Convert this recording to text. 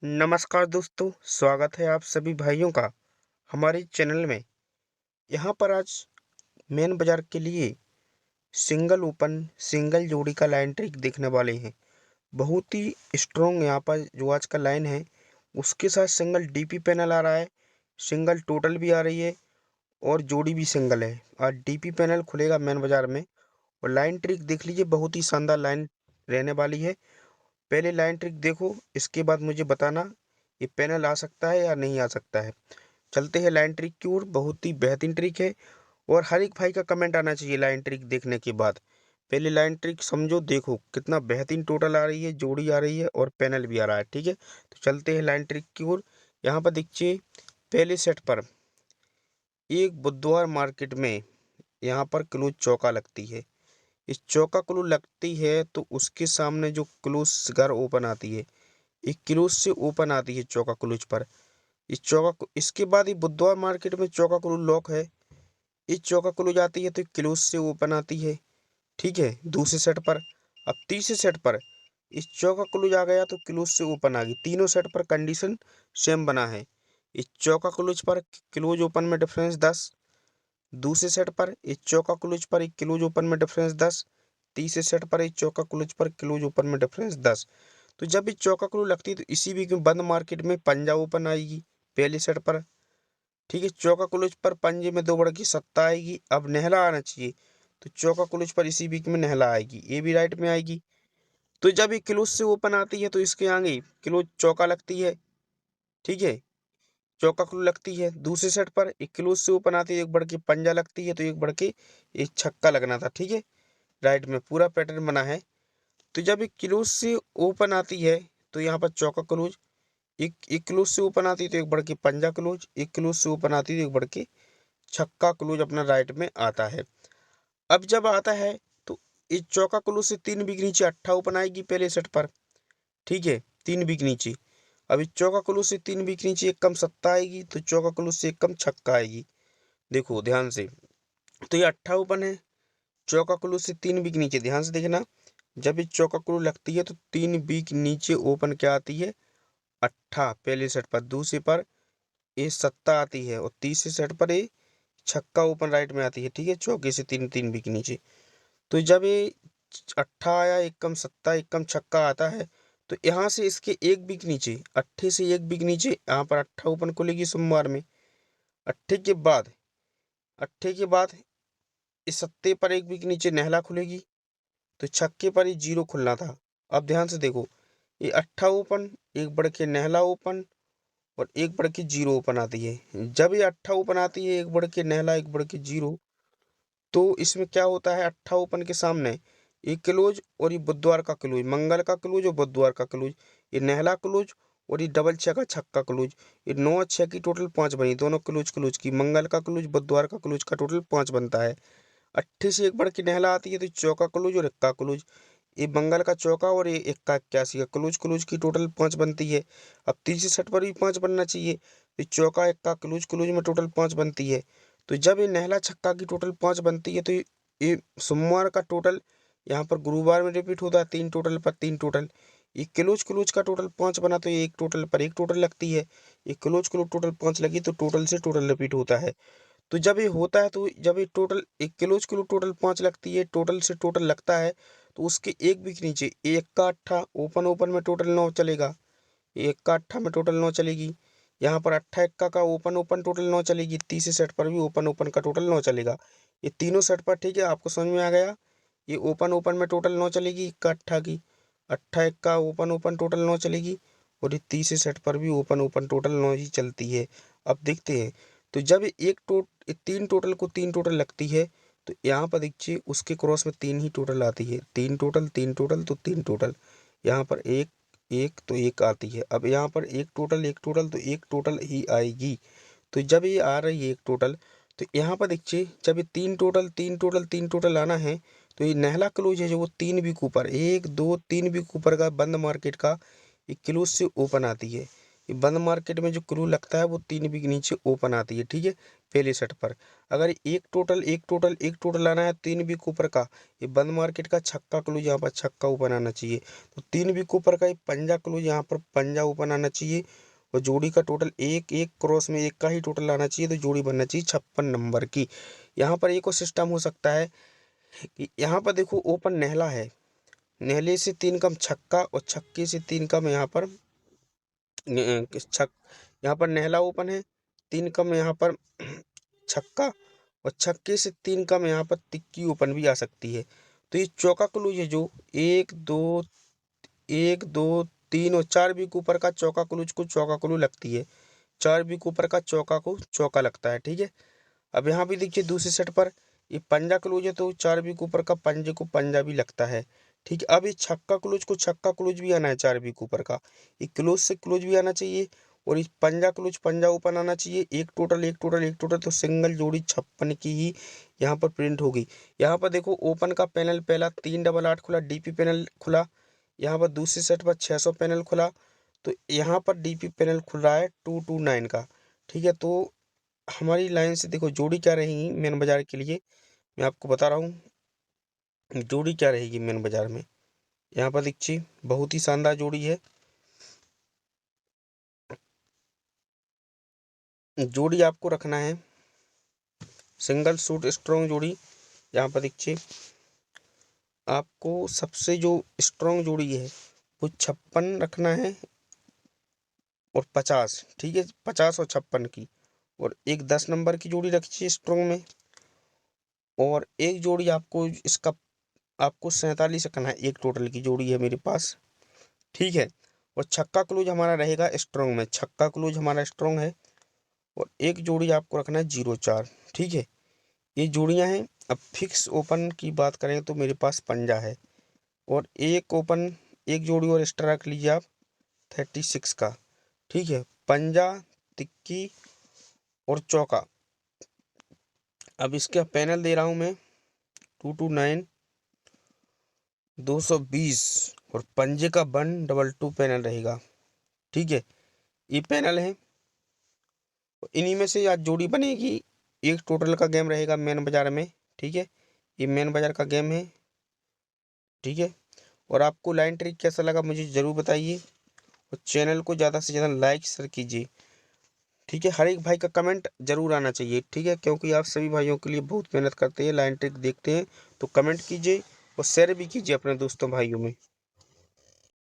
नमस्कार दोस्तों, स्वागत है आप सभी भाइयों का हमारे चैनल में। यहाँ पर आज मेन बाजार के लिए सिंगल ओपन सिंगल जोड़ी का लाइन ट्रिक देखने वाले हैं। बहुत ही स्ट्रॉन्ग यहाँ पर जो आज का लाइन है, उसके साथ सिंगल डीपी पैनल आ रहा है, सिंगल टोटल भी आ रही है और जोड़ी भी सिंगल है। आज डीपी पैनल खुलेगा मेन बाजार में और लाइन ट्रिक देख लीजिए, बहुत ही शानदार लाइन रहने वाली है। पहले लाइन ट्रिक देखो, इसके बाद मुझे बताना ये पैनल आ सकता है या नहीं आ सकता है। चलते हैं लाइन ट्रिक की ओर। बहुत ही बेहतरीन ट्रिक है और हर एक भाई का कमेंट आना चाहिए लाइन ट्रिक देखने के बाद। पहले लाइन ट्रिक समझो, देखो कितना बेहतरीन टोटल आ रही है, जोड़ी आ रही है और पैनल भी आ रहा है। ठीक है, तो चलते हैं लाइन ट्रिक की ओर। यहाँ पर देखिए, पहले सेट पर एक बुधवार मार्केट में यहाँ पर क्लोज चौका लगती है। इस चौका क्लोज लगती है तो उसके सामने जो क्लोज घर ओपन आती है, एक क्लोज से ओपन आती है चौका क्लोज पर। इसके बाद ही बुधवार मार्केट में चौका क्लोज लॉक है। इस चौका क्लोज आती है तो क्लोज से ओपन आती है। ठीक है, दूसरे सेट पर। अब तीसरे सेट पर इस चौका क्लोज आ गया तो क्लोज से ओपन आ गई। तीनों सेट पर कंडीशन सेम बना है। इस चौका क्लोज पर क्लोज ओपन में डिफरेंस 10। दूसरे सेट पर इस चौका क्लोज पर एक क्लोज ओपन में डिफरेंस 10। तीसरे सेट पर इस चौका क्लोज पर क्लोज ओपन में डिफरेंस 10। तो जब इस चौका क्लोज लगती है तो इसी वीक में बंद मार्केट में पंजा ओपन आएगी पहले सेट पर। ठीक है, चौका क्लोज पर पंजे में 2 बढ़ की सत्ता आएगी। अब नेहला आना चाहिए तो चौका क्लोज पर इसी वीक में नेहला आएगी, ये भी राइट में आएगी। तो जब ये क्लोज से ओपन आती है तो इसके आगे क्लोज चौका लगती है। ठीक है, चौका क्लोज लगती है। दूसरे सेट पर एक क्लोज से ओपन आती है, एक बढ़ के पंजा लगती है तो एक बढ़ के एक छक्का लगना था। ठीक है, राइट में पूरा पैटर्न बना है। तो जब एक क्लोज से ओपन आती है तो यहाँ पर चौका क्लोज, एक क्लोज से ओपन आती है तो एक बढ़ के पंजा क्लोज, एक क्लोज से ओपन आती है तो एक बढ़ के छक्का क्लोज अपना राइट में आता है। अब जब आता है तो इस चौका क्लोज से 3 बिग नीचे अट्ठा ओपन आएगी पहले सेट पर। ठीक है, 3 बिग नीचे। अब इस चौका क्लोज से 3 बिग नीचे एक कम सत्ता आएगी तो चौका क्लोज से एक कम छक्का आएगी। देखो ध्यान से, तो ये अट्ठा ओपन है, चौका क्लोज से 3 बिग नीचे। ध्यान से देखना, जब इस चौका क्लोज लगती है तो 3 बिग नीचे ओपन क्या आती है, अट्ठा पहले सेट पर। दूसरे पर ये सत्ता आती है और तीसरे सेट पर ये छक्का ओपन राइट में आती है। ठीक है, चौके से 3 बिक नीचे। तो जब ये अट्ठा आया, एक कम सत्ता एक कम छक्का आता है तो यहाँ से इसके एक बिक नीचे, अट्ठे से एक बिक नीचे यहाँ पर अट्ठा ओपन खुलेगी सोमवार में। अट्ठे के बाद अट्ठे के बाद इस सत्ते पर एक बिक नीचे नेहला खुलेगी तो छक्के पर ही जीरो खुलना था। अब ध्यान से देखो, ये अट्ठा ओपन, एक बढ़ के नेहला ओपन और एक बढ़ के जीरो ओपन आती है। जब ये अट्ठा ओपन आती है, एक बढ़ के नेहला एक बढ़ के जीरो, तो इसमें क्या होता है, अट्ठा ओपन के सामने ये क्लोज और ये बुधवार का क्लोज, मंगल का क्लोज और बुधवार का क्लोज, ये नेहला क्लोज और ये डबल छः का छक्का क्लोज, ये 9 और 6 की टोटल 5 बनी। दोनों क्लोज क्लोज की, मंगल का क्लोज बुधवार का क्लोज का टोटल 5 बनता है। अट्ठे से एक बढ़ के नेहला आती है तो चौका क्लोज और इक्का क्लोज, ये मंगल का चौका और ये इक्का 81 का क्लोज क्लोज की टोटल 5 बनती है। अब तीसरे सेट पर भी 5 बनना चाहिए तो चौका इक्का क्लोज क्लोज में टोटल 5 बनती है। तो जब ये नेहला छक्का की टोटल 5 बनती है तो ये सोमवार का टोटल यहाँ पर गुरुवार में रिपीट होता है, 3 टोटल पर 3 टोटल। ये क्लोज क्लोज का टोटल 5 बना तो ये एक टोटल पर एक टोटल लगती है। ये क्लोज क्लोज टोटल 5 लगी तो टोटल से टोटल रिपीट होता है। तो जब ये होता है तो जब ये टोटल एक क्लोज क्लोज टोटल 5 लगती है, टोटल से टोटल लगता है तो उसके एक बिक नीचे एक का अट्ठा ओपन ओपन में टोटल 9 चलेगा, एक का अट्ठा में टोटल 9 चलेगी। यहाँ पर अट्ठा इक्का का ओपन ओपन टोटल 9 चलेगी। तीसरे सेट पर भी ओपन ओपन का टोटल 9 चलेगा। ये तीनों सेट पर, ठीक है, आपको समझ में आ गया। ये ओपन ओपन में टोटल 9 चलेगी इक्का अट्ठा की, अट्ठा इक्का ओपन ओपन टोटल 9 चलेगी और ये तीसरे सेट पर भी ओपन ओपन टोटल 9 ही चलती है। अब देखते हैं, तो जब तीन टोटल को 3 टोटल लगती है तो यहाँ पर देखिए उसके क्रॉस में 3 ही टोटल आती है। 3 टोटल 3 टोटल तो 3 टोटल, यहाँ पर एक एक तो एक आती है। अब यहाँ पर एक टोटल तो एक टोटल ही आएगी। तो जब ये आ रही है एक टोटल तो यहाँ पर देखिए, जब ये 3 टोटल आना है तो ये नेहला क्लोज है जो वो 3 वीक ऊपर, 1 2 3 वीक ऊपर का बंद मार्केट का एक क्लोज से ओपन आती है। ये बंद मार्केट में जो क्लू लगता है वो 3 बिग नीचे ओपन आती है, ठीक है, पहले सेट पर। अगर एक टोटल आना है 3 बिग ऊपर का, ये बंद मार्केट का छक्का क्लू यहाँ पर छक्का ओपन आना चाहिए। तो 3 बिग ऊपर का ये पंजा क्लू यहाँ पर पंजा ओपन आना चाहिए। और जोड़ी का टोटल एक एक क्रॉस में एक का ही टोटल आना चाहिए, तो जोड़ी बनना चाहिए 56 नंबर की। यहाँ पर एक और सिस्टम हो सकता है कि यहाँ पर देखो ओपन नेहला है, नेहले से 3 कम छक्का और छक्के से 3 कम यहाँ पर छक यहाँ पर नेहला ओपन है, 3 कम यहाँ पर छक्का और छक्के से 3 कम यहाँ पर तिक्की ओपन भी आ सकती है। तो ये चौका क्लू है जो 1 2 3 और 4 बिग ऊपर का चौका क्लूज को चौका क्लू लगती है, 4 बिग ऊपर का चौका को चौका लगता है, ठीक है। अब यहाँ भी देखिए दूसरे सेट पर ये पंजा क्लोज है, तो 4 बिग ऊपर का पंजे को पंजा भी लगता है, ठीक है। अब ये छक्का क्लोज को छक्का क्लोज भी आना है 4 बिग ऊपर का, ये क्लोज से क्लोज भी आना चाहिए। और इस पंजा क्लोज पंजा ओपन आना चाहिए। एक टोटल तो सिंगल जोड़ी 56 की ही यहाँ पर प्रिंट होगी। यहाँ पर देखो ओपन का पैनल पहला 388 खुला, डीपी पैनल खुला। यहाँ पर दूसरे सेट पर 600 पैनल खुला, तो यहाँ पर डीपी पैनल खुल रहा है 229 का, ठीक है। तो हमारी लाइन से देखो जोड़ी क्या रहेगी मेन बाजार के लिए, मैं आपको बता रहा हूँ जोड़ी क्या रहेगी मेन बाजार में। यहाँ पर देखिए बहुत ही शानदार जोड़ी है। जोड़ी आपको रखना है सिंगल सूट स्ट्रॉन्ग जोड़ी। यहाँ पर देखिए आपको सबसे जो स्ट्रॉन्ग जोड़ी है वो 56 रखना है और 50, ठीक है, 50 और 56 की। और एक 10 नंबर की जोड़ी रखिए स्ट्रॉन्ग में। और एक जोड़ी आपको इसका आपको 47 रखना है, एक टोटल की जोड़ी है मेरे पास, ठीक है। और छक्का क्लोज हमारा रहेगा स्ट्रॉन्ग में, छक्का क्लोज हमारा स्ट्रॉन्ग है। और एक जोड़ी आपको रखना है 04, ठीक है। ये जोड़ियां हैं। अब फिक्स ओपन की बात करें तो मेरे पास पंजा है, और एक ओपन एक जोड़ी और एक्स्ट्रा रख लीजिए आप 36 का, ठीक है, पंजा तिक्की और चौका। अब इसका पैनल दे रहा हूँ मैं 229 220 और पंजे का 122 पैनल रहेगा, ठीक है। ये पैनल है, इन्हीं में से आज जोड़ी बनेगी। एक टोटल का गेम रहेगा मेन बाजार में, ठीक है, ये मेन बाजार का गेम है, ठीक है। और आपको लाइन ट्रिक कैसा लगा मुझे ज़रूर बताइए, और चैनल को ज़्यादा से ज़्यादा लाइक शेयर कीजिए, ठीक है। हर एक भाई का कमेंट जरूर आना चाहिए, ठीक है, क्योंकि आप सभी भाइयों के लिए बहुत मेहनत करते हैं, लाइन ट्रिक देखते हैं, तो कमेंट कीजिए और शेयर भी कीजिए अपने दोस्तों भाइयों में।